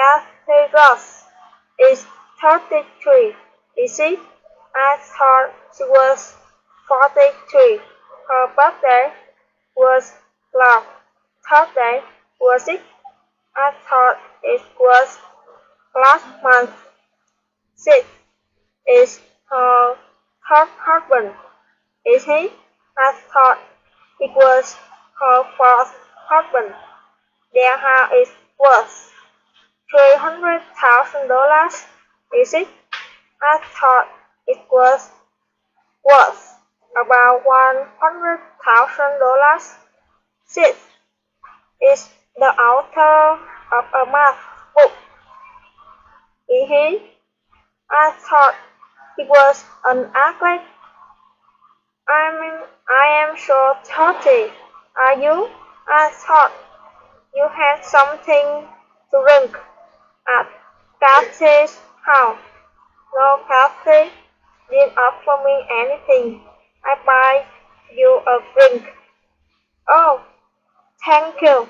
Cathy is 33, is she? I thought she was 43. Her birthday was last Thursday, was it? I thought it was last month. Sid is her third husband, is he? I thought it was her fourth husband. Their house is worth $300,000, is it? I thought it was worth about $100,000. Sid is the author of a math book, is he? I thought he was an athlete. I am sure 30. Are you? I thought you had something to drink at Cathy's house. No, Cathy didn't offer me anything. I buy you a drink. Oh, thank you.